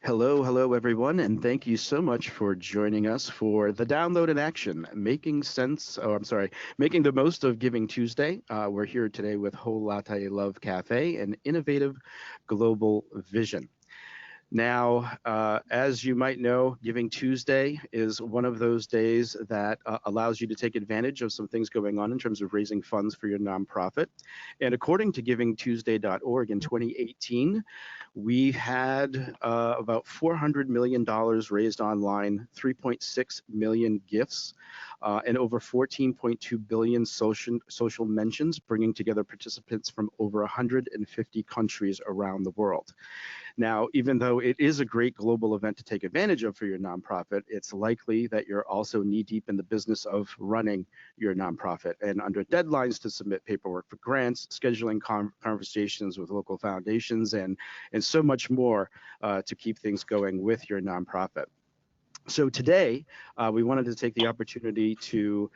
Hello, hello, everyone, and thank you so much for joining us for the Download in Action, making sense. Oh, I'm sorry, making the most of Giving Tuesday. We're here today with Whole Latte Love Cafe, an innovative global vision. Now, as you might know, Giving Tuesday is one of those days that allows you to take advantage of some things going on in terms of raising funds for your nonprofit. And according to GivingTuesday.org in 2018, we had about $400 million raised online, 3.6 million gifts, and over 14.2 billion social mentions, bringing together participants from over 150 countries around the world. Now, even though it is a great global event to take advantage of for your nonprofit, it's likely that you're also knee deep in the business of running your nonprofit and under deadlines to submit paperwork for grants, scheduling conversations with local foundations, and so much more to keep things going with your nonprofit. So today, we wanted to take the opportunity to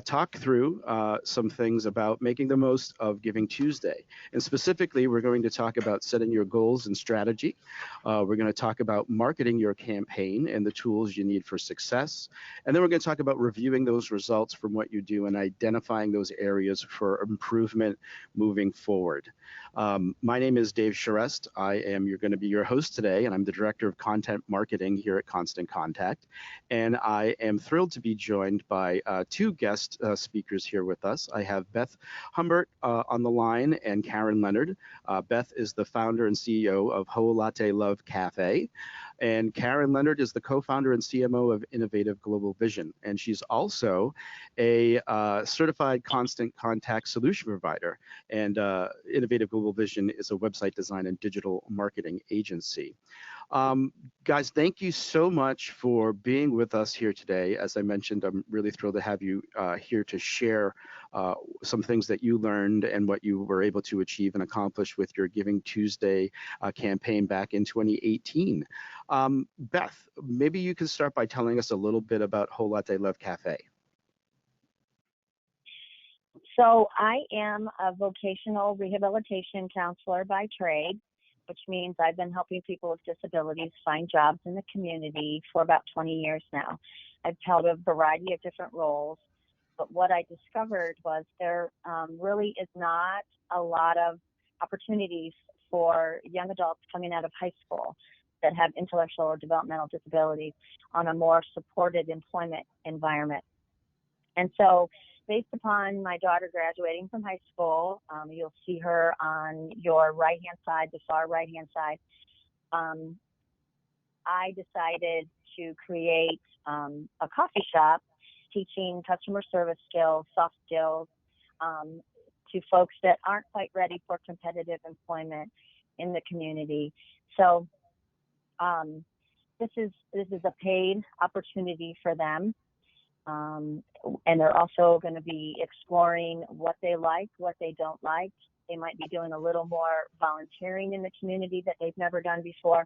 talk through some things about making the most of Giving Tuesday. And specifically, we're going to talk about setting your goals and strategy. We're going to talk about marketing your campaign and the tools you need for success. And then we're going to talk about reviewing those results from what you do and identifying those areas for improvement moving forward. My name is Dave Charest. I am going to be your host today, and I'm the Director of Content Marketing here at Constant Contact. And I am thrilled to be joined by two guest speakers here with us. I have Beth Humbert on the line and Karen Leonard. Beth is the founder and CEO of Whole Latte Love Cafe. And Karen Leonard is the co-founder and CMO of Innovative Global Vision. And she's also a certified constant contact solution provider. And Innovative Global Vision is a website design and digital marketing agency. Guys, thank you so much for being with us here today. As I mentioned, I'm really thrilled to have you here to share some things that you learned and what you were able to achieve and accomplish with your Giving Tuesday campaign back in 2018. Beth, maybe you can start by telling us a little bit about Whole Latte Love Cafe. So I am a vocational rehabilitation counselor by trade, which means I've been helping people with disabilities find jobs in the community for about 20 years now. I've held a variety of different roles, but what I discovered was there really is not a lot of opportunities for young adults coming out of high school that have intellectual or developmental disabilities on a more supported employment environment. And so based upon my daughter graduating from high school, you'll see her on your right-hand side, the far right-hand side. I decided to create a coffee shop teaching customer service skills, soft skills, to folks that aren't quite ready for competitive employment in the community. So this is a paid opportunity for them. And they're also going to be exploring what they like, what they don't like. They might be doing a little more volunteering in the community that they've never done before.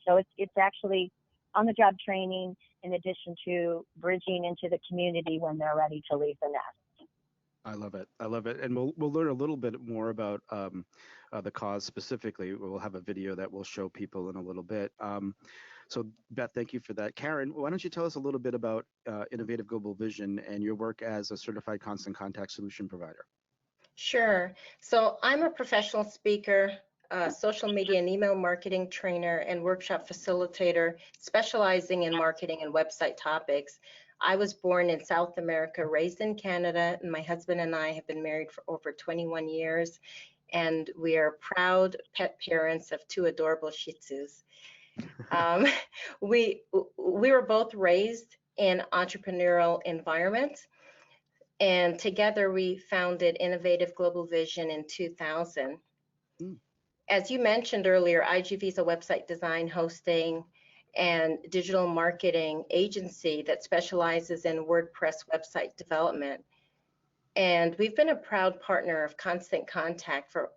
So it's actually on-the-job training in addition to bridging into the community when they're ready to leave the nest. I love it. I love it. And we'll learn a little bit more about the cause specifically. We'll have a video that we'll show people in a little bit. So Beth, thank you for that. Karen, why don't you tell us a little bit about Innovative Global Vision and your work as a certified constant contact solution provider? Sure. So I'm a professional speaker, social media and email marketing trainer, and workshop facilitator specializing in marketing and website topics. I was born in South America, raised in Canada, and my husband and I have been married for over 21 years, and we are proud pet parents of two adorable Shih Tzus. We were both raised in entrepreneurial environments, and together we founded Innovative Global Vision in 2000. As you mentioned earlier, IGV is a website design, hosting, and digital marketing agency that specializes in WordPress website development. And we've been a proud partner of Constant Contact for,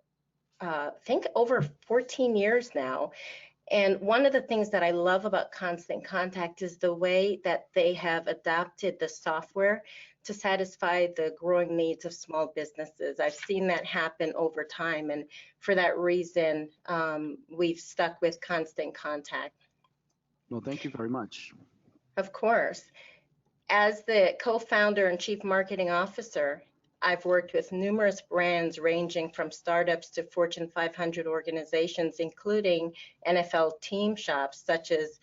I think, over 14 years now. And one of the things that I love about Constant Contact is the way that they have adapted the software to satisfy the growing needs of small businesses. I've seen that happen over time, and for that reason, we've stuck with Constant Contact. Well, thank you very much. Of course. As the co-founder and chief marketing officer, I've worked with numerous brands ranging from startups to Fortune 500 organizations, including NFL team shops such as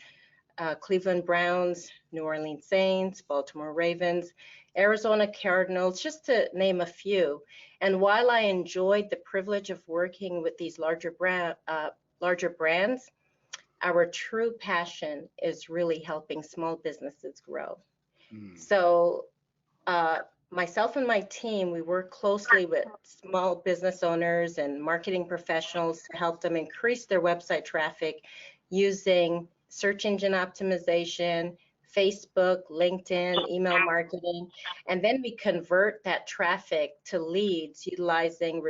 Cleveland Browns, New Orleans Saints, Baltimore Ravens, Arizona Cardinals, just to name a few. And while I enjoyed the privilege of working with these larger brands, our true passion is really helping small businesses grow. Mm. So myself and my team, we work closely with small business owners and marketing professionals to help them increase their website traffic using search engine optimization, Facebook, LinkedIn, email marketing, and then we convert that traffic to leads utilizing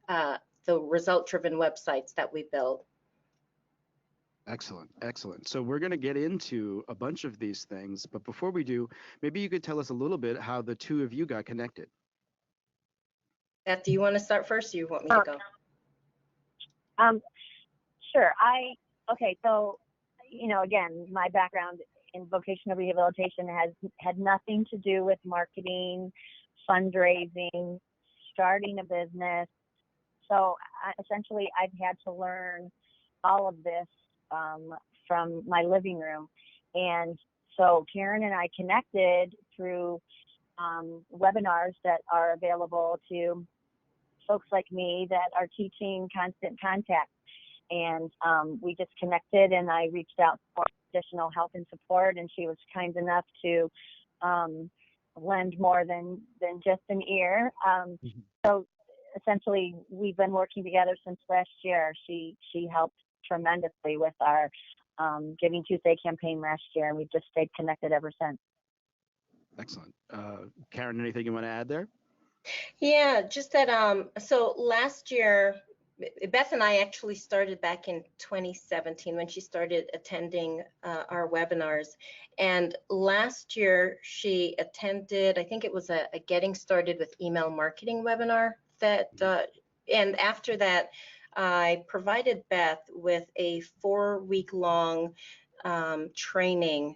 uh, the result-driven websites that we build. Excellent, excellent. So we're going to get into a bunch of these things, but before we do, maybe you could tell us a little bit how the two of you got connected. Beth, do you want to start first, or you want me to go? Sure. Okay. So, again, my background in vocational rehabilitation has had nothing to do with marketing, fundraising, starting a business. So essentially, I've had to learn all of this from my living room. And so Karen and I connected through webinars that are available to folks like me that are teaching constant contact. And we just connected, and I reached out for additional help and support, and she was kind enough to lend more than just an ear. So essentially, we've been working together since last year. She helped tremendously with our Giving Tuesday campaign last year, and we've just stayed connected ever since. Excellent. Karen, anything you want to add there? Yeah, just that. So last year, Beth and I actually started back in 2017 when she started attending our webinars. And last year, she attended, I think it was a Getting Started with Email Marketing webinar that, and after that, I provided Beth with a 4-week-long training.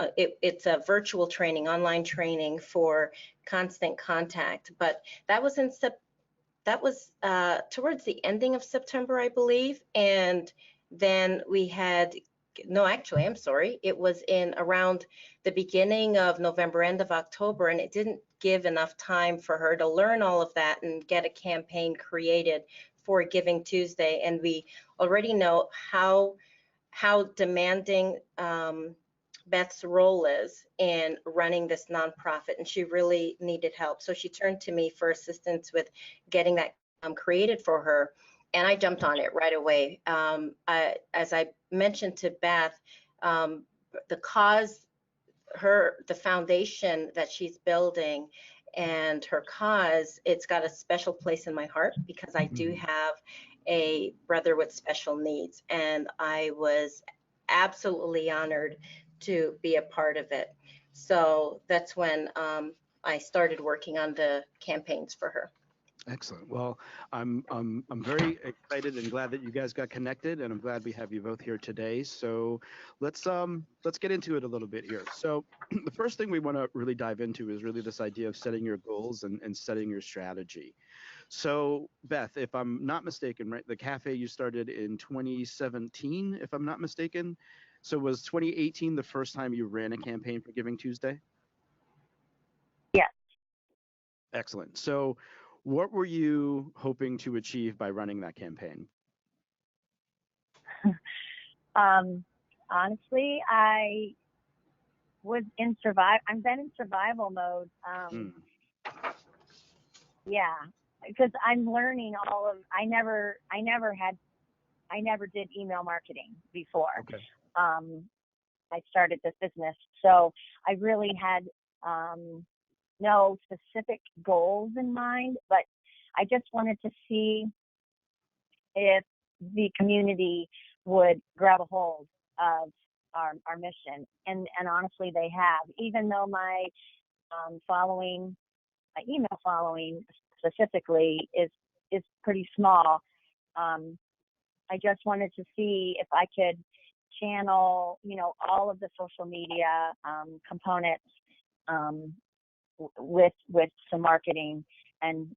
It's a virtual training, online training for constant contact, but that was towards the ending of September, I believe. And then we had, no, actually, I'm sorry, it was in around the beginning of November, end of October, and it didn't give enough time for her to learn all of that and get a campaign created for Giving Tuesday. And we already know how demanding Beth's role is in running this nonprofit, and she really needed help. So she turned to me for assistance with getting that created for her, and I jumped on it right away. As I mentioned to Beth, the cause, the foundation that she's building and her cause, it's got a special place in my heart because I do have a brother with special needs, and I was absolutely honored to be a part of it. So that's when I started working on the campaigns for her. Excellent. Well, I'm very excited and glad that you guys got connected, and I'm glad we have you both here today. So let's get into it a little bit here. So the first thing we want to really dive into is really this idea of setting your goals and setting your strategy. So Beth, if I'm not mistaken, right, the cafe you started in 2017, if I'm not mistaken. So was 2018 the first time you ran a campaign for Giving Tuesday? Yes. Excellent. So what were you hoping to achieve by running that campaign? Honestly, I was in I've been in survival mode. Yeah, because I'm learning I never did email marketing before. Okay. I started this business, so I really had no specific goals in mind, but I just wanted to see if the community would grab a hold of our mission. And honestly, they have. Even though my email following specifically is pretty small, I just wanted to see if I could channel, all of the social media components with some marketing and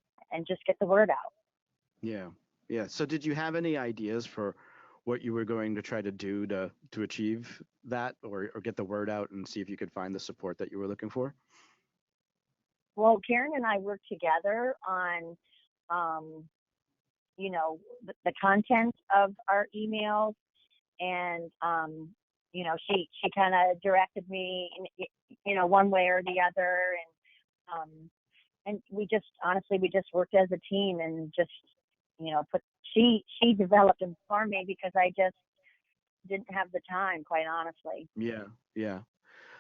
just get the word out. Yeah. Yeah. So did you have any ideas for what you were going to try to do to achieve that, or get the word out and see if you could find the support that you were looking for? Well, Karen and I worked together on, the content of our emails, and she kind of directed me, one way or the other, and we just honestly worked as a team, and just she developed them for me because I just didn't have the time, quite honestly. Yeah. Yeah.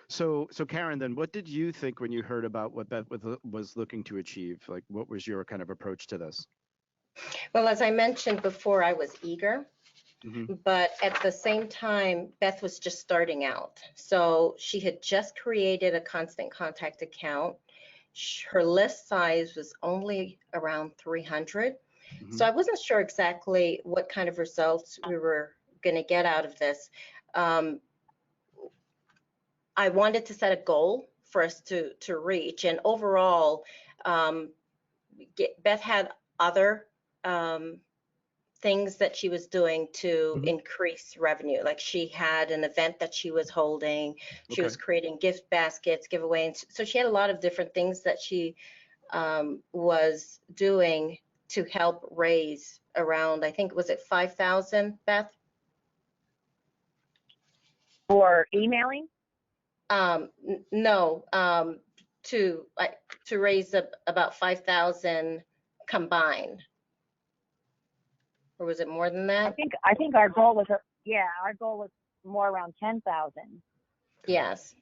So Karen, then what did you think when you heard about what Beth was looking to achieve? Like, what was your kind of approach to this? Well, as I mentioned before, I was eager, Hmm. but at the same time, Beth was just starting out. So she had just created a constant contact account. Her list size was only around 300. So Hmm. I wasn't sure exactly what kind of results we were going to get out of this. Um, I wanted to set a goal for us to reach, and overall, um, Beth had other things that she was doing to Hmm. increase revenue. Like she had an event that she was holding, she Okay. was creating gift baskets, giveaways. So she had a lot of different things that she was doing to help raise around, I think, was it 5,000, Beth? For emailing? No, to to raise about 5,000 combined, or was it more than that? I think our goal was our goal was more around 10,000. Okay. Yes.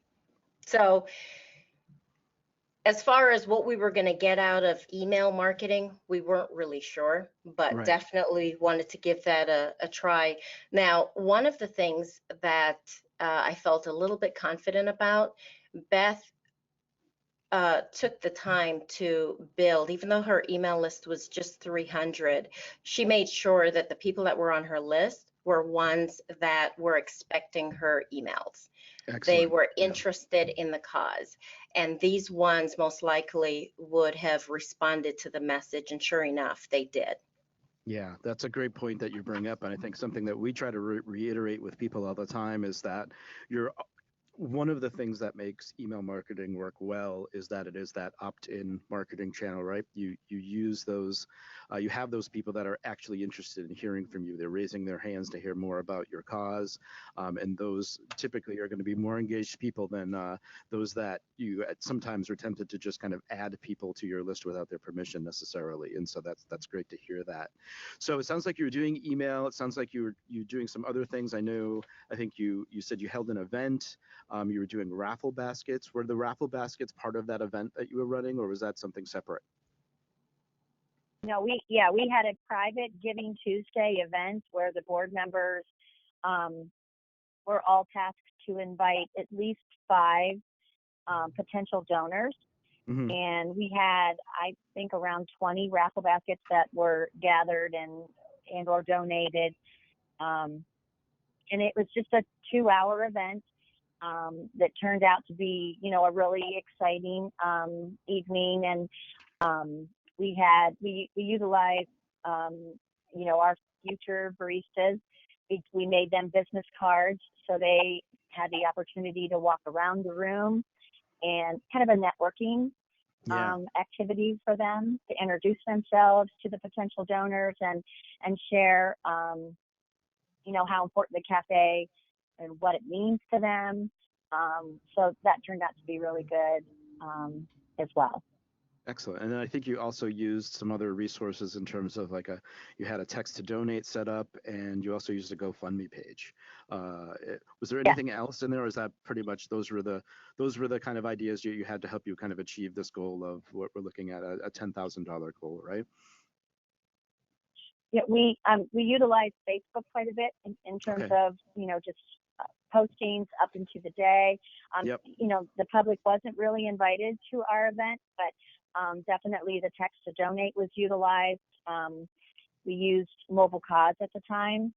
So as far as what we were going to get out of email marketing, we weren't really sure, but Right. definitely wanted to give that a try. Now, one of the things that I felt a little bit confident about, Beth took the time to build, even though her email list was just 300, she made sure that the people that were on her list were ones that were expecting her emails. They Excellent. were Yeah. interested in the cause. And these ones most likely would have responded to the message. And sure enough, they did. Yeah, that's a great point that you bring up, and I think something that we try to reiterate with people all the time is that you're one of the things that makes email marketing work well is that it is that opt-in marketing channel, right? You use those, you have those people that are actually interested in hearing from you. They're raising their hands to hear more about your cause, and those typically are going to be more engaged people than those that you sometimes are tempted to just kind of add people to your list without their permission necessarily. And so that's great to hear that. So it sounds like you were doing email. It sounds like you doing some other things. I think you said you held an event. You were doing raffle baskets. Were the raffle baskets part of that event that you were running, or was that something separate? No, we had a private Giving Tuesday event where the board members um, were all tasked to invite at least 5 potential donors. Hmm. And we had, I think, around 20 raffle baskets that were gathered and or donated. Um, and it was just a 2-hour event that turned out to be, a really exciting evening. And we utilized, our future baristas. We made them business cards so they had the opportunity to walk around the room, and kind of a networking Yeah. activity for them to introduce themselves to the potential donors, and share, how important the cafe and what it means to them. So that turned out to be really good as well. Excellent. And then I think you also used some other resources in terms of you had a text to donate set up, and you also used a GoFundMe page. Was there Yes. anything else in there, or is that pretty much those were the kind of ideas you had to help you kind of achieve this goal of what we're looking at, a $10,000 goal, right? Yeah, we utilize Facebook quite a bit in terms Okay. of just postings up into the day. Yep. The public wasn't really invited to our event, but definitely the text to donate was utilized. We used Mobile Cause at the time,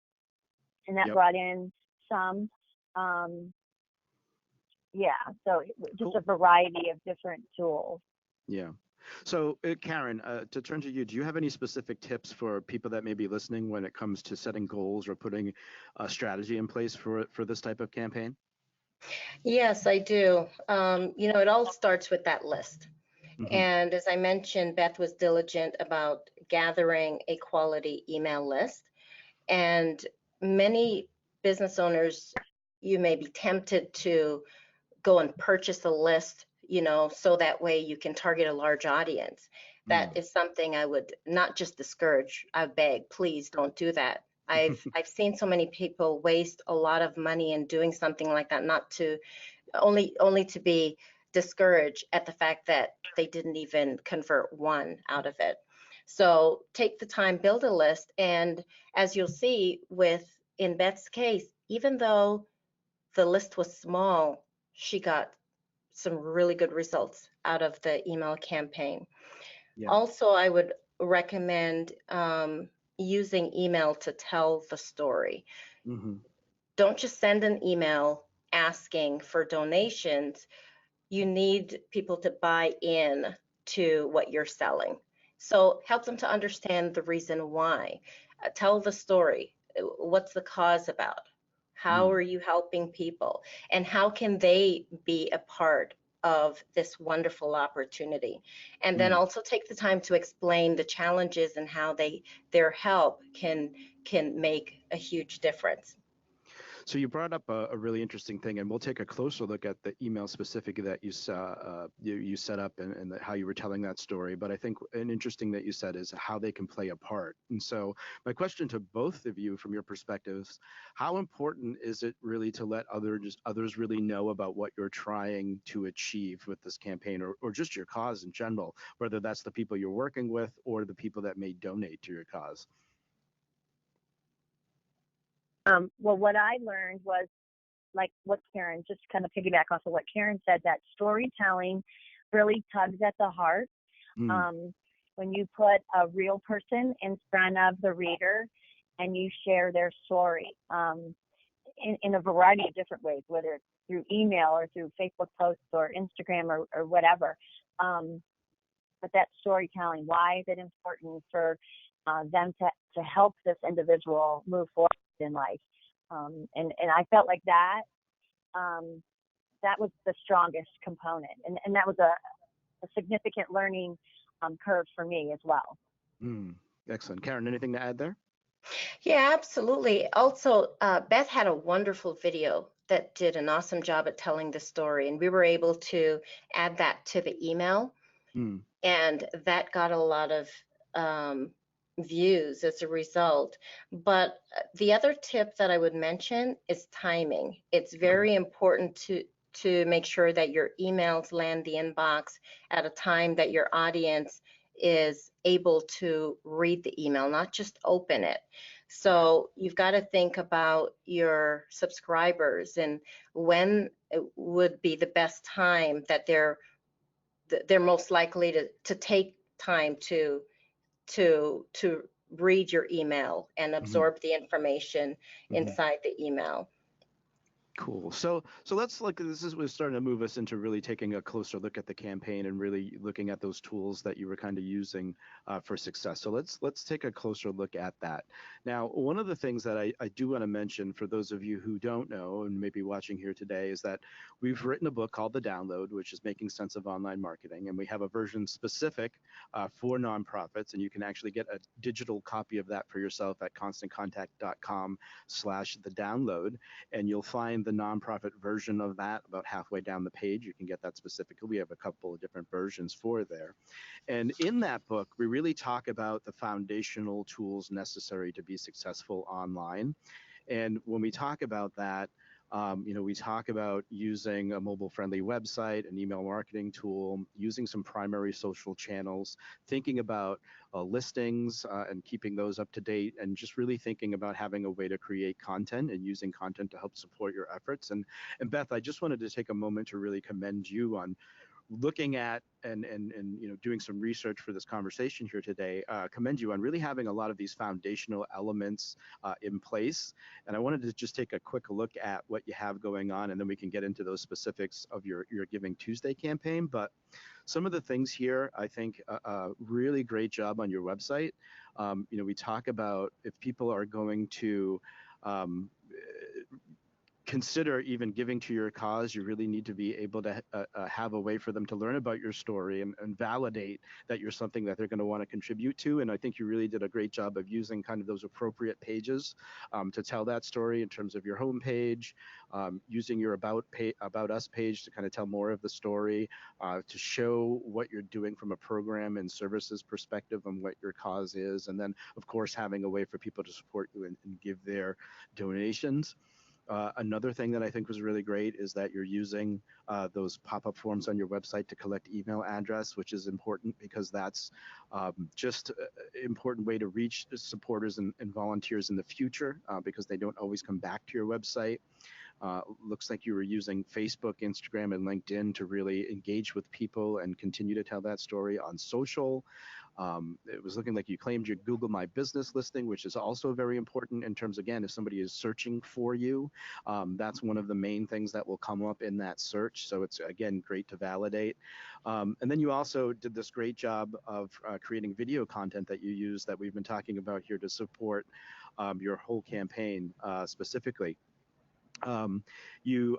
and that Yep. brought in some. Um, yeah, so just Cool. a variety of different tools. Yeah. So, Karen, to turn to you, do you have any specific tips for people that may be listening when it comes to setting goals or putting a strategy in place for this type of campaign? Yes, I do. It all starts with that list. Hmm. And as I mentioned, Beth was diligent about gathering a quality email list. And many business owners, you may be tempted to go and purchase a list, so that way you can target a large audience. That Mm. is something I would not just discourage, I beg, please don't do that. I've seen so many people waste a lot of money in doing something like that, not to only to be discouraged at the fact that they didn't even convert one out of it. So take the time, build a list, and as you'll see in Beth's case, even though the list was small, she got some really good results out of the email campaign. Yeah. Also, I would recommend using email to tell the story. Hmm. Don't just send an email asking for donations. You need people to buy in to what you're selling. So help them to understand the reason why. Tell the story. What's the cause about? How Mm. are you helping people? And how can they be a part of this wonderful opportunity? And then Mm. also take the time to explain the challenges and how their help can make a huge difference. So you brought up a really interesting thing, and we'll take a closer look at the email specifically that you saw, you set up and how you were telling that story. But I think an interesting that you said is how they can play a part. And so my question to both of you, from your perspectives, how important is it really to let others really know about what you're trying to achieve with this campaign, or just your cause in general, whether that's the people you're working with or the people that may donate to your cause? Well, what I learned was like what Karen, just kind of piggyback off of what Karen said, that storytelling really tugs at the heart. Mm. Um, when you put a real person in front of the reader and you share their story in a variety of different ways, whether it's through email or through Facebook posts or Instagram or whatever. Um, but that storytelling, why is it important for them to help this individual move forward in life? And I felt like um, that was the strongest component. And that was a significant learning curve for me as well. Mm. Excellent. Karen, anything to add there? Yeah, absolutely. Also, Beth had a wonderful video that did an awesome job at telling the story, and we were able to add that to the email, Mm. and that got a lot of um, views as a result. But the other tip that I would mention is timing. It's Okay. very important to make sure that your emails land the inbox at a time that your audience is able to read the email, not just open it. So you've got to think about your subscribers and when it would be the best time that they're most likely to take time to read your email and Hmm. absorb the information Hmm. inside the email. Cool. So let's look. This is was starting to move us into really taking a closer look at the campaign and really looking at those tools that you were kind of using for success. So let's take a closer look at that. Now, one of the things that I do want to mention for those of you who don't know and maybe watching here today is that we've written a book called The Download, which is Making Sense of Online Marketing, and we have a version specific for nonprofits, and you can actually get a digital copy of that for yourself at constantcontact.com/the download, and you'll find the nonprofit version of that about halfway down the page. You can get that specifically. We have a couple of different versions for there. And in that book, we really talk about the foundational tools necessary to be successful online. And when we talk about that, we talk about using a mobile-friendly website, an email marketing tool, using some primary social channels, thinking about listings and keeping those up to date, and just really thinking about having a way to create content and using content to help support your efforts. And Beth, I just wanted to take a moment to really commend you on looking at and doing some research for this conversation here today, commend you on really having a lot of these foundational elements in place. And I wanted to just take a quick look at what you have going on, and then we can get into those specifics of your Giving Tuesday campaign. But some of the things here, I think, a really great job on your website. We talk about if people are going to consider even giving to your cause, you really need to be able to have a way for them to learn about your story and validate that you're something that they're going to want to contribute to. And I think you really did a great job of using kind of those appropriate pages to tell that story in terms of your homepage, using your About Us page to kind of tell more of the story, to show what you're doing from a program and services perspective and what your cause is. And then, of course, having a way for people to support you and give their donations. Another thing that I think was really great is that you're using those pop-up forms on your website to collect email address, which is important because that's just an important way to reach supporters and volunteers in the future because they don't always come back to your website. Looks like you were using Facebook, Instagram, and LinkedIn to really engage with people and continue to tell that story on social. It was looking like you claimed your Google My Business listing, which is also very important in terms, again, if somebody is searching for you, that's one of the main things that will come up in that search. So it's, again, great to validate. And then you also did this great job of creating video content that you use that we've been talking about here to support your whole campaign specifically. I'm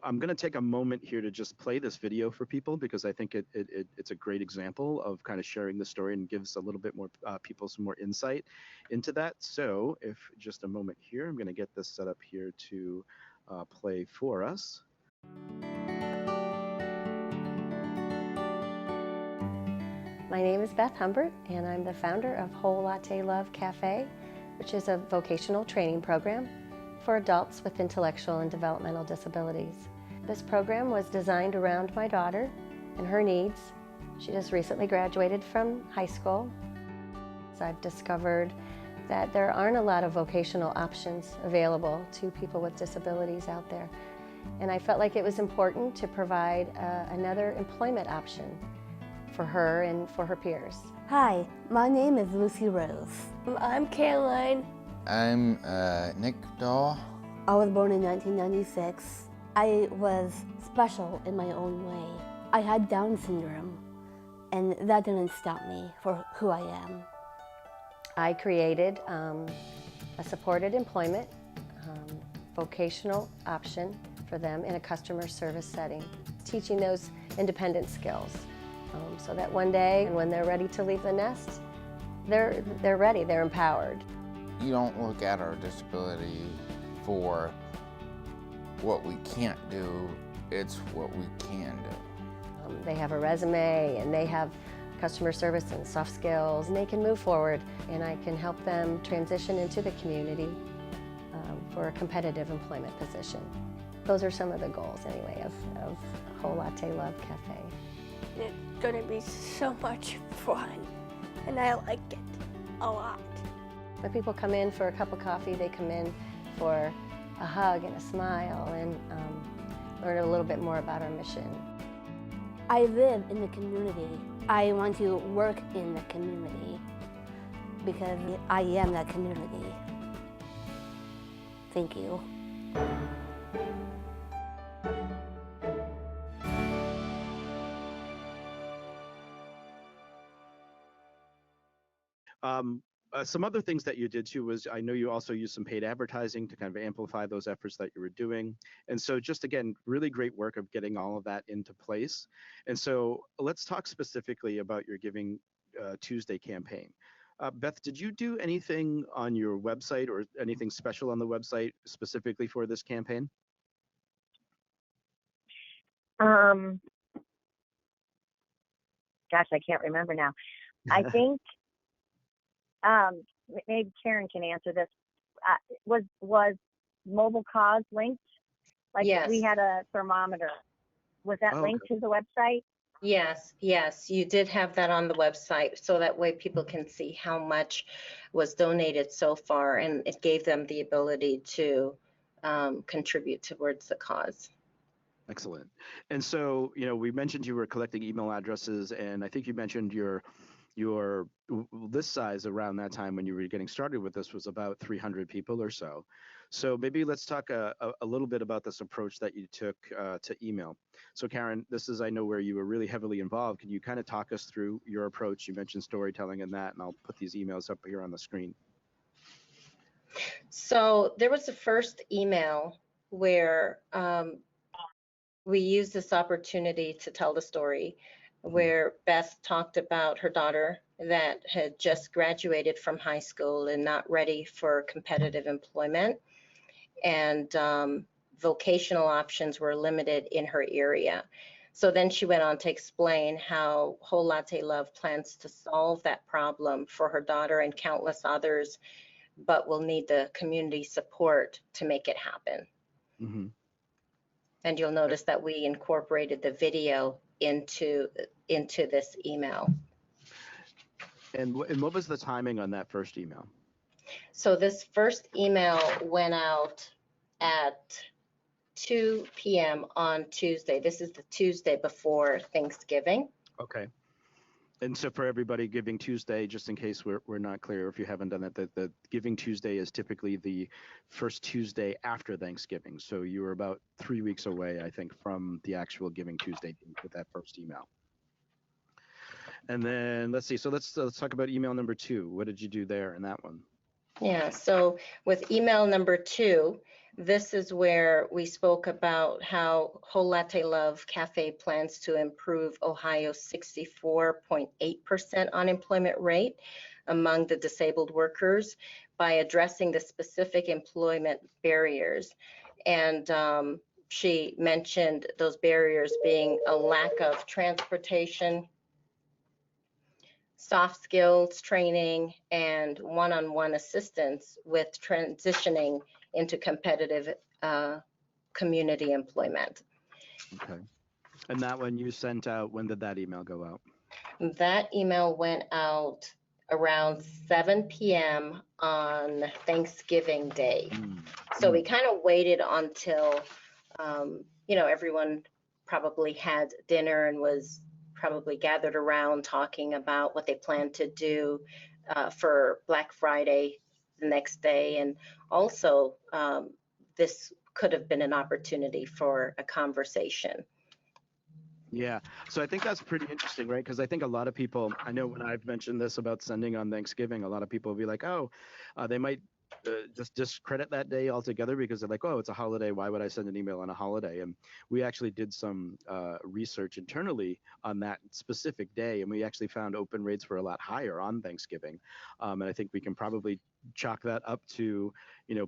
going to take a moment here to just play this video for people because I think it's a great example of kind of sharing the story and gives a little bit more people some more insight into that. So if just a moment here, I'm going to get this set up here to play for us. My name is Beth Humbert, and I'm the founder of Whole Latte Love Cafe, which is a vocational training program for adults with intellectual and developmental disabilities. This program was designed around my daughter and her needs. She just recently graduated from high school. So I've discovered that there aren't a lot of vocational options available to people with disabilities out there. And I felt like it was important to provide another employment option for her and for her peers. Hi, my name is Lucy Rose. I'm Caroline. I'm Nick Dahl. I was born in 1996. I was special in my own way. I had Down syndrome, and that didn't stop me for who I am. I created a supported employment vocational option for them in a customer service setting, teaching those independent skills so that one day when they're ready to leave the nest, they're ready, they're empowered. You don't look at our disability for what we can't do, it's what we can do. They have a resume and they have customer service and soft skills, and they can move forward, and I can help them transition into the community for a competitive employment position. Those are some of the goals, anyway, of Whole Latte Love Cafe. It's gonna be so much fun, and I like it a lot. When people come in for a cup of coffee, they come in for a hug and a smile and learn a little bit more about our mission. I live in the community. I want to work in the community because I am that community. Thank you. Some other things that you did too was I know you also used some paid advertising to kind of amplify those efforts that you were doing. And so just again, really great work of getting all of that into place. And so let's talk specifically about your Giving Tuesday campaign. Beth, did you do anything on your website or anything special on the website specifically for this campaign? Gosh, I can't remember now. I think maybe Karen can answer this. Was Mobile Cause linked? Like Yes. We had a thermometer. Was that linked to the website? Yes, you did have that on the website, so that way people can see how much was donated so far, and it gave them the ability to contribute towards the cause. Excellent. And so, we mentioned you were collecting email addresses, and I think you mentioned your list size around that time when you were getting started with this was about 300 people or so. So maybe let's talk a little bit about this approach that you took to email. So Karen, this is, I know, where you were really heavily involved. Can you kind of talk us through your approach? You mentioned storytelling and that, and I'll put these emails up here on the screen. So there was the first email where we used this opportunity to tell the story, where Beth talked about her daughter that had just graduated from high school and not ready for competitive employment, and vocational options were limited in her area. So then she went on to explain how Whole Latte Love plans to solve that problem for her daughter and countless others, but will need the community support to make it happen. Mm-hmm. And you'll notice that we incorporated the video into this email. And what was the timing on that first email? So this first email went out at 2 p.m. on Tuesday. This is the Tuesday before Thanksgiving. Okay. And so for everybody, Giving Tuesday, just in case we're not clear, if you haven't done it, the Giving Tuesday is typically the first Tuesday after Thanksgiving. So you were about 3 weeks away, I think, from the actual Giving Tuesday with that first email. And then let's see. So let's talk about email number 2. What did you do there in that one? Yeah, so with email number 2, this is where we spoke about how Whole Latte Love Cafe plans to improve Ohio's 64.8% unemployment rate among the disabled workers by addressing the specific employment barriers. And she mentioned those barriers being a lack of transportation, soft skills training, and one-on-one assistance with transitioning into competitive community employment. Okay. And that one you sent out, when did that email go out? That email went out around 7 p.m. on Thanksgiving Day. So we kind of waited until, everyone probably had dinner and was probably gathered around talking about what they plan to do for Black Friday the next day. And also, this could have been an opportunity for a conversation. Yeah. So I think that's pretty interesting, right? Because I think a lot of people, I know when I've mentioned this about sending on Thanksgiving, a lot of people will be like, oh, they might just discredit that day altogether because they're like, oh, it's a holiday. Why would I send an email on a holiday? And we actually did some research internally on that specific day, and we actually found open rates were a lot higher on Thanksgiving. And I think we can probably chalk that up to,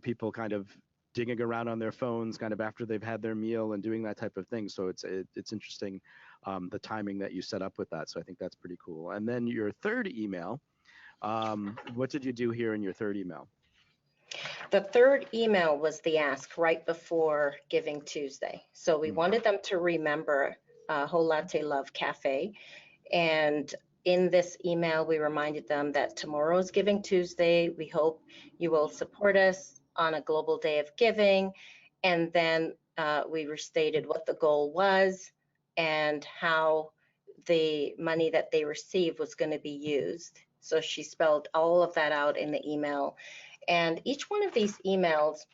people kind of digging around on their phones kind of after they've had their meal and doing that type of thing. So it's interesting, the timing that you set up with that. So I think that's pretty cool. And then your third email, what did you do here in your third email? The third email was the ask right before Giving Tuesday. So we wanted them to remember Whole Latte Love Cafe. And in this email, we reminded them that tomorrow is Giving Tuesday. We hope you will support us on a global day of giving. And then we restated what the goal was and how the money that they received was going to be used. So she spelled all of that out in the email. And each one of these emails,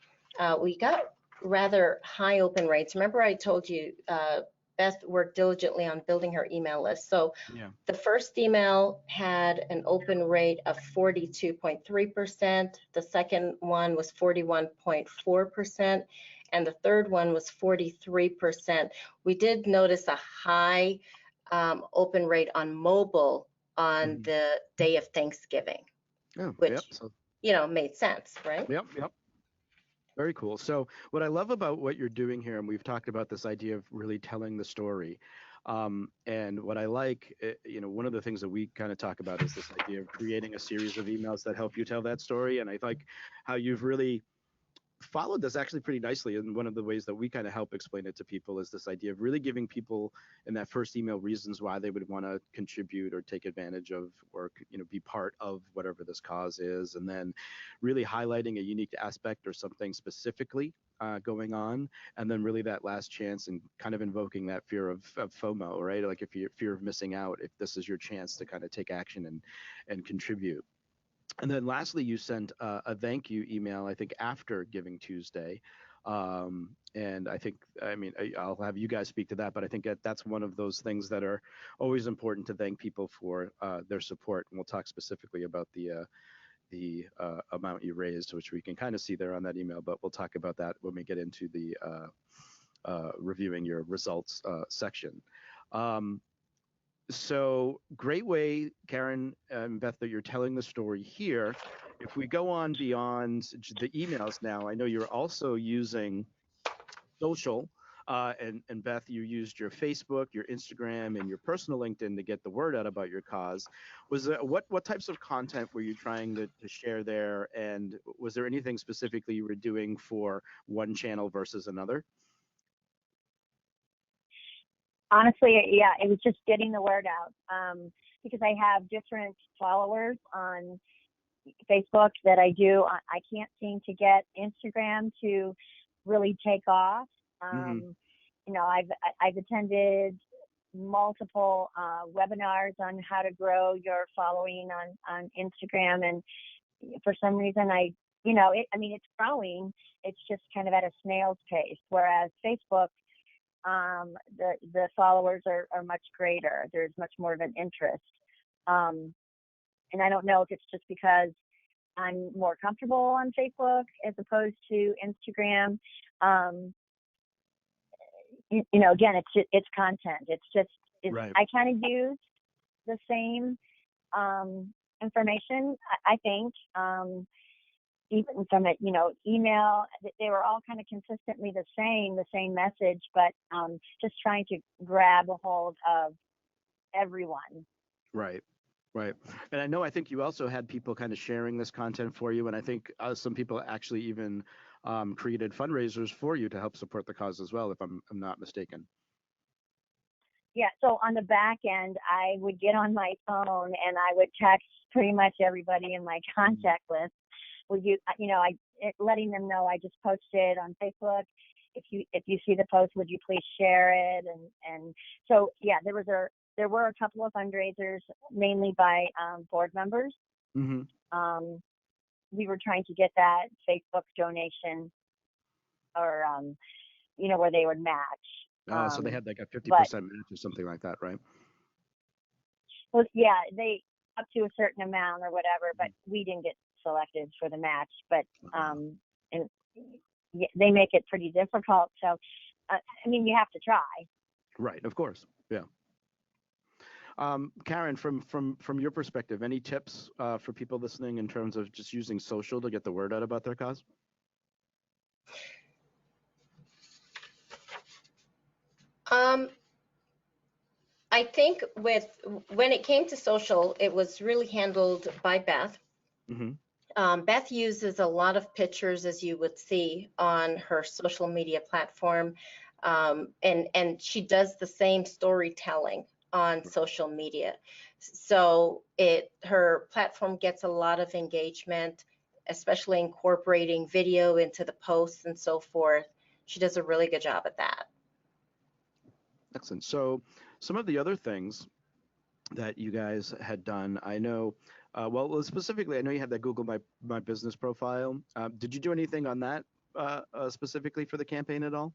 we got rather high open rates. Remember I told you Beth worked diligently on building her email list. So the first email had an open rate of 42.3%. The second one was 41.4%. And the third one was 43%. We did notice a high open rate on mobile on the day of Thanksgiving, which made sense, right? Yep. Very cool. So what I love about what you're doing here, and we've talked about this idea of really telling the story, and what I like, one of the things that we kind of talk about is this idea of creating a series of emails that help you tell that story. And I like how you've really followed this actually pretty nicely. And one of the ways that we kind of help explain it to people is this idea of really giving people in that first email reasons why they would want to contribute or take advantage of or be part of whatever this cause is, and then really highlighting a unique aspect or something specifically going on, and then really that last chance and kind of invoking that fear of FOMO, right? Like if you fear of missing out, if this is your chance to kind of take action and contribute. And then lastly, you sent a thank you email, I think, after Giving Tuesday. And I think, I mean, I'll have you guys speak to that, but I think that's one of those things that are always important to thank people for their support. And we'll talk specifically about the amount you raised, which we can kind of see there on that email, but we'll talk about that when we get into the reviewing your results section. So great way, Karen and Beth, that you're telling the story here. If we go on beyond the emails now, I know you're also using social. And Beth, you used your Facebook, your Instagram, and your personal LinkedIn to get the word out about your cause. Was there, what types of content were you trying to share there? And was there anything specifically you were doing for one channel versus another? Honestly, yeah, it was just getting the word out, because I have different followers on Facebook that I do. I can't seem to get Instagram to really take off. You know, I've attended multiple webinars on how to grow your following on Instagram, and for some reason I mean, it's growing. It's just kind of at a snail's pace, whereas Facebook, the followers are much greater. There's much more of an interest. And I don't know if it's just because I'm more comfortable on Facebook as opposed to Instagram. You know, again, it's content. Right. I kind of use the same information, I think. Even from it, email, they were all kind of consistently the same message, but just trying to grab a hold of everyone. Right. Right. And I think you also had people kind of sharing this content for you. And I think some people actually even created fundraisers for you to help support the cause as well, if I'm not mistaken. Yeah. So on the back end, I would get on my phone and I would text pretty much everybody in my contact list. Letting them know I just posted on Facebook. If you see the post, would you please share it? And so yeah, there were a couple of fundraisers, mainly by board members. Mm-hmm. We were trying to get that Facebook donation, or where they would match. So they had like a 50% match or something like that, right? Well, yeah, they up to a certain amount or whatever, but we didn't get selected for the match. But and they make it pretty difficult. So, I mean, you have to try. Right, of course, yeah. Karen, from your perspective, any tips for people listening in terms of just using social to get the word out about their cause? I think when it came to social, it was really handled by Beth. Mm-hmm. Beth uses a lot of pictures, as you would see on her social media platform, and she does the same storytelling on social media. So her platform gets a lot of engagement, especially incorporating video into the posts and so forth. She does a really good job at that. Excellent. So some of the other things that you guys had done, I know, specifically, I know you had that Google My Business profile. Did you do anything on that specifically for the campaign at all?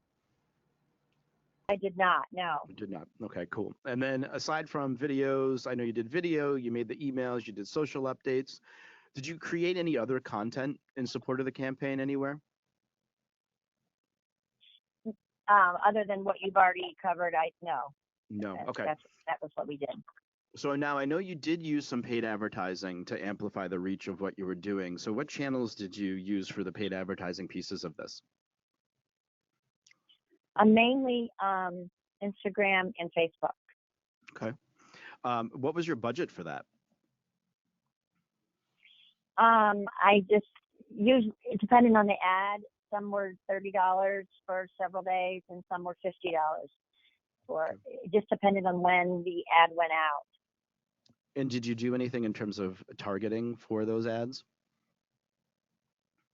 I did not, no. You did not. Okay, cool. And then aside from videos, I know you did video, you made the emails, you did social updates. Did you create any other content in support of the campaign anywhere? Other than what you've already covered, no. No, okay. That was what we did. So now I know you did use some paid advertising to amplify the reach of what you were doing. So what channels did you use for the paid advertising pieces of this? Mainly Instagram and Facebook. Okay. What was your budget for that? I just used, depending on the ad, some were $30 for several days and some were $50 for, it just depended on when the ad went out. And did you do anything in terms of targeting for those ads?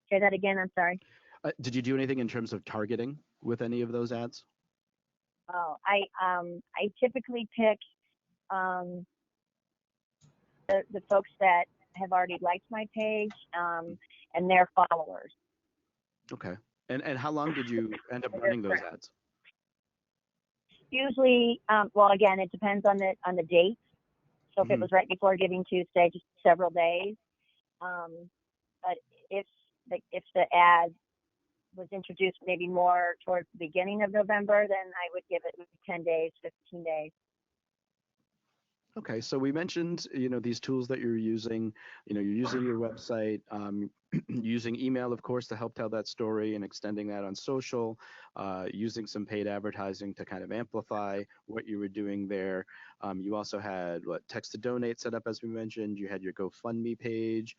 Say that again, I'm sorry. Did you do anything in terms of targeting with any of those ads? Oh, I typically pick um, the folks that have already liked my page and their followers. Okay. And how long did you end up And running those ads? usually, well, again, it depends on the date. So if it was right before Giving Tuesday, just several days. But if the ad was introduced maybe more towards the beginning of November, then I would give it 10 days, 15 days. Okay, so we mentioned, these tools that you're using. You're using your website, using email, of course, to help tell that story and extending that on social, using some paid advertising to kind of amplify what you were doing there. You also had text to donate set up, as we mentioned. You had your GoFundMe page.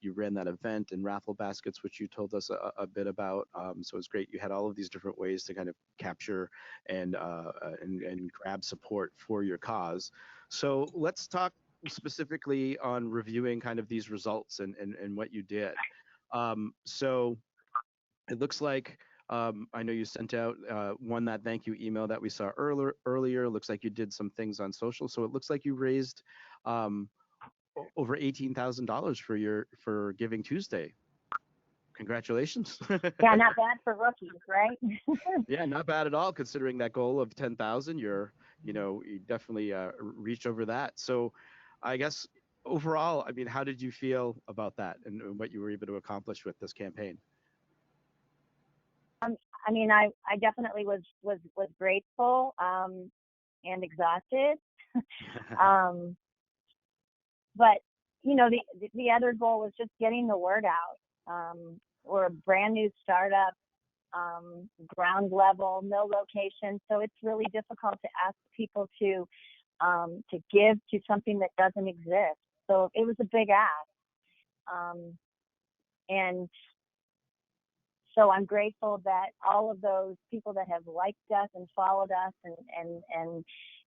You ran that event and raffle baskets, which you told us a bit about. So it's great. You had all of these different ways to kind of capture and grab support for your cause. So let's talk specifically on reviewing kind of these results and what you did. So it looks like I know you sent out that thank you email that we saw earlier. Looks like you did some things on social. So it looks like you raised over $18,000 for Giving Tuesday. Congratulations. Yeah, not bad for rookies, right? Yeah, not bad at all, considering that goal of 10,000. You definitely reached over that. So I guess overall, I mean, how did you feel about that and what you were able to accomplish with this campaign? I mean, I definitely was grateful and exhausted. But the other goal was just getting the word out. We're a brand new startup, ground level, no location, so it's really difficult to ask people to give to something that doesn't exist. So it was a big ask, and so I'm grateful that all of those people that have liked us and followed us and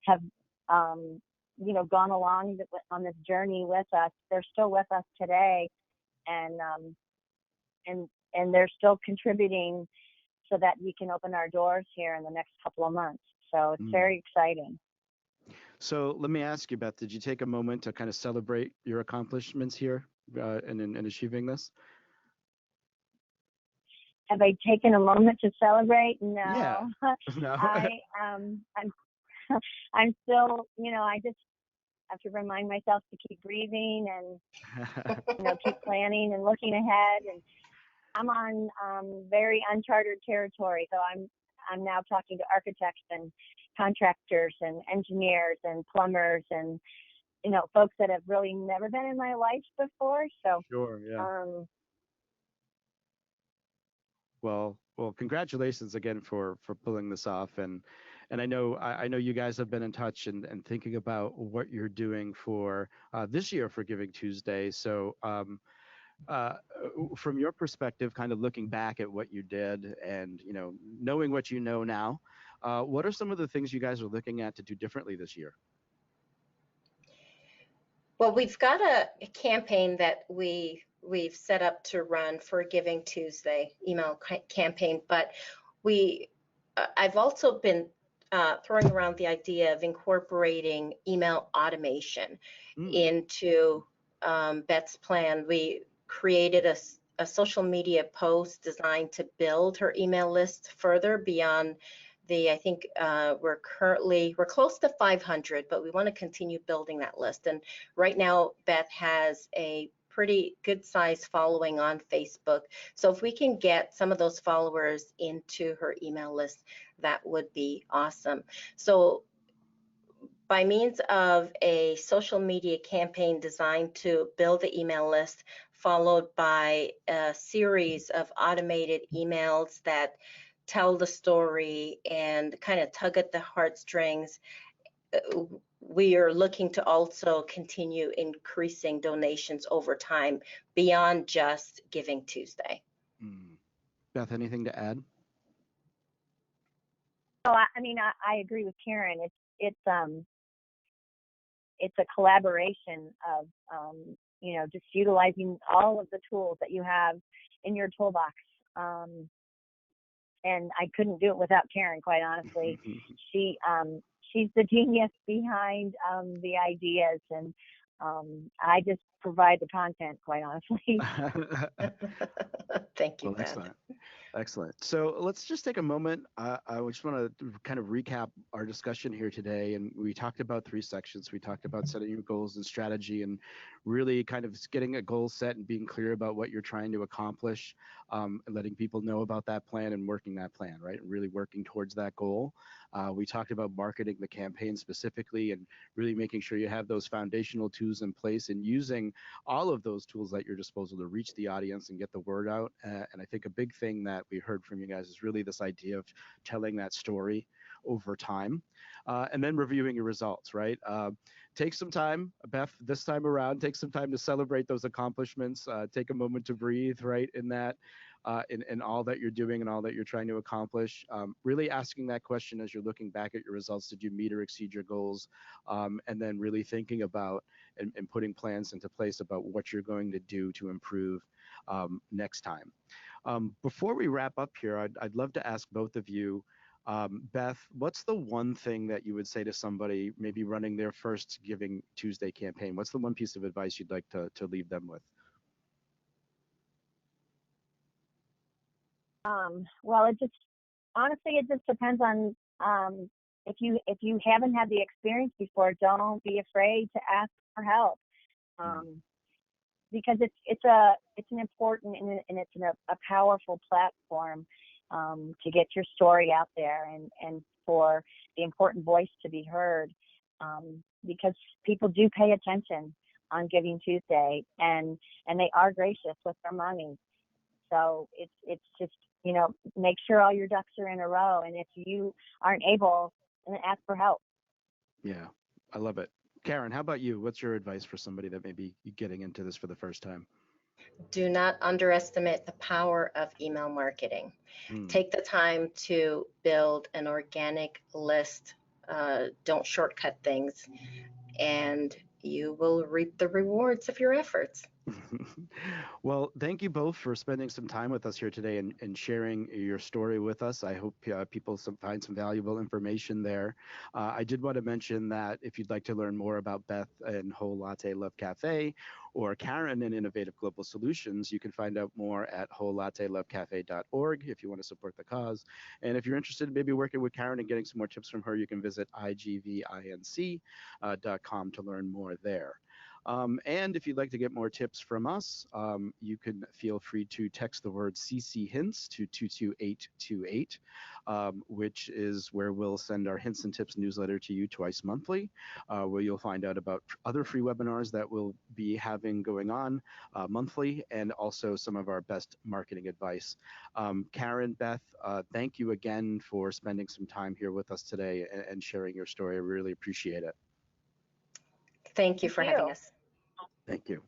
have gone along on this journey with us, they're still with us today, and they're still contributing so that we can open our doors here in the next couple of months. So it's very exciting. So let me ask you, Beth, did you take a moment to kind of celebrate your accomplishments here in achieving this? Have I taken a moment to celebrate? No. Yeah. No. I'm still, I just have to remind myself to keep breathing and, keep planning and looking ahead. And I'm on very uncharted territory. So I'm now talking to architects and contractors and engineers and plumbers and, folks that have really never been in my life before. So, sure, yeah. Well, congratulations again for pulling this off, and I know you guys have been in touch and thinking about what you're doing for this year for Giving Tuesday. So, from your perspective, kind of looking back at what you did, and knowing what you know now, what are some of the things you guys are looking at to do differently this year? Well, we've got a campaign that we've set up to run for Giving Tuesday email campaign, but I've also been throwing around the idea of incorporating email automation into Beth's plan. We created a social media post designed to build her email list further beyond I think we're close to 500, but we want to continue building that list. And right now, Beth has a pretty good size following on Facebook. So if we can get some of those followers into her email list, that would be awesome. So by means of a social media campaign designed to build the email list, followed by a series of automated emails that tell the story and kind of tug at the heartstrings, we are looking to also continue increasing donations over time beyond just Giving Tuesday. Beth, anything to add? So I mean, I agree with Karen. It's a collaboration of just utilizing all of the tools that you have in your toolbox And I couldn't do it without Karen, quite honestly. She's the genius behind the ideas, and I just provide the content, quite honestly. Thank you, Well, Beth. excellent. Excellent. So let's just take a moment. I just want to kind of recap our discussion here today. And we talked about 3 sections. We talked about setting your goals and strategy and really kind of getting a goal set and being clear about what you're trying to accomplish, and letting people know about that plan and working that plan, right? And really working towards that goal. We talked about marketing the campaign specifically and really making sure you have those foundational tools in place and using all of those tools at your disposal to reach the audience and get the word out. And I think a big thing that we heard from you guys is really this idea of telling that story over time, and then reviewing your results, right? Take some time, Beth, this time around, take some time to celebrate those accomplishments, take a moment to breathe, right, in that, in all that you're doing and all that you're trying to accomplish. Really asking that question as you're looking back at your results, did you meet or exceed your goals? And then really thinking about and putting plans into place about what you're going to do to improve next time. Before we wrap up here, I'd love to ask both of you, Beth, what's the one thing that you would say to somebody maybe running their first Giving Tuesday campaign? What's the one piece of advice you'd like to leave them with? Well, it just depends on if you haven't had the experience before, don't be afraid to ask for help. Because it's an important and it's a powerful platform to get your story out there and for the important voice to be heard, because people do pay attention on Giving Tuesday and they are gracious with their money. So it's just, make sure all your ducks are in a row, and if you aren't able, then ask for help. Yeah, I love it. Karen, how about you? What's your advice for somebody that may be getting into this for the first time? Do not underestimate the power of email marketing. Take the time to build an organic list. Don't shortcut things, and you will reap the rewards of your efforts. Well, thank you both for spending some time with us here today and sharing your story with us. I hope people find some valuable information there. I did want to mention that if you'd like to learn more about Beth and Whole Latte Love Cafe or Karen and Innovative Global Solutions, you can find out more at wholelattelovecafe.org if you want to support the cause. And if you're interested in maybe working with Karen and getting some more tips from her, you can visit igvinc.com to learn more there. And if you'd like to get more tips from us, you can feel free to text the word CC Hints to 22828, which is where we'll send our Hints and Tips newsletter to you twice monthly, where you'll find out about other free webinars that we'll be having going on monthly, and also some of our best marketing advice. Karen, Beth, thank you again for spending some time here with us today and sharing your story. I really appreciate it. Thank you for having us. Thank you.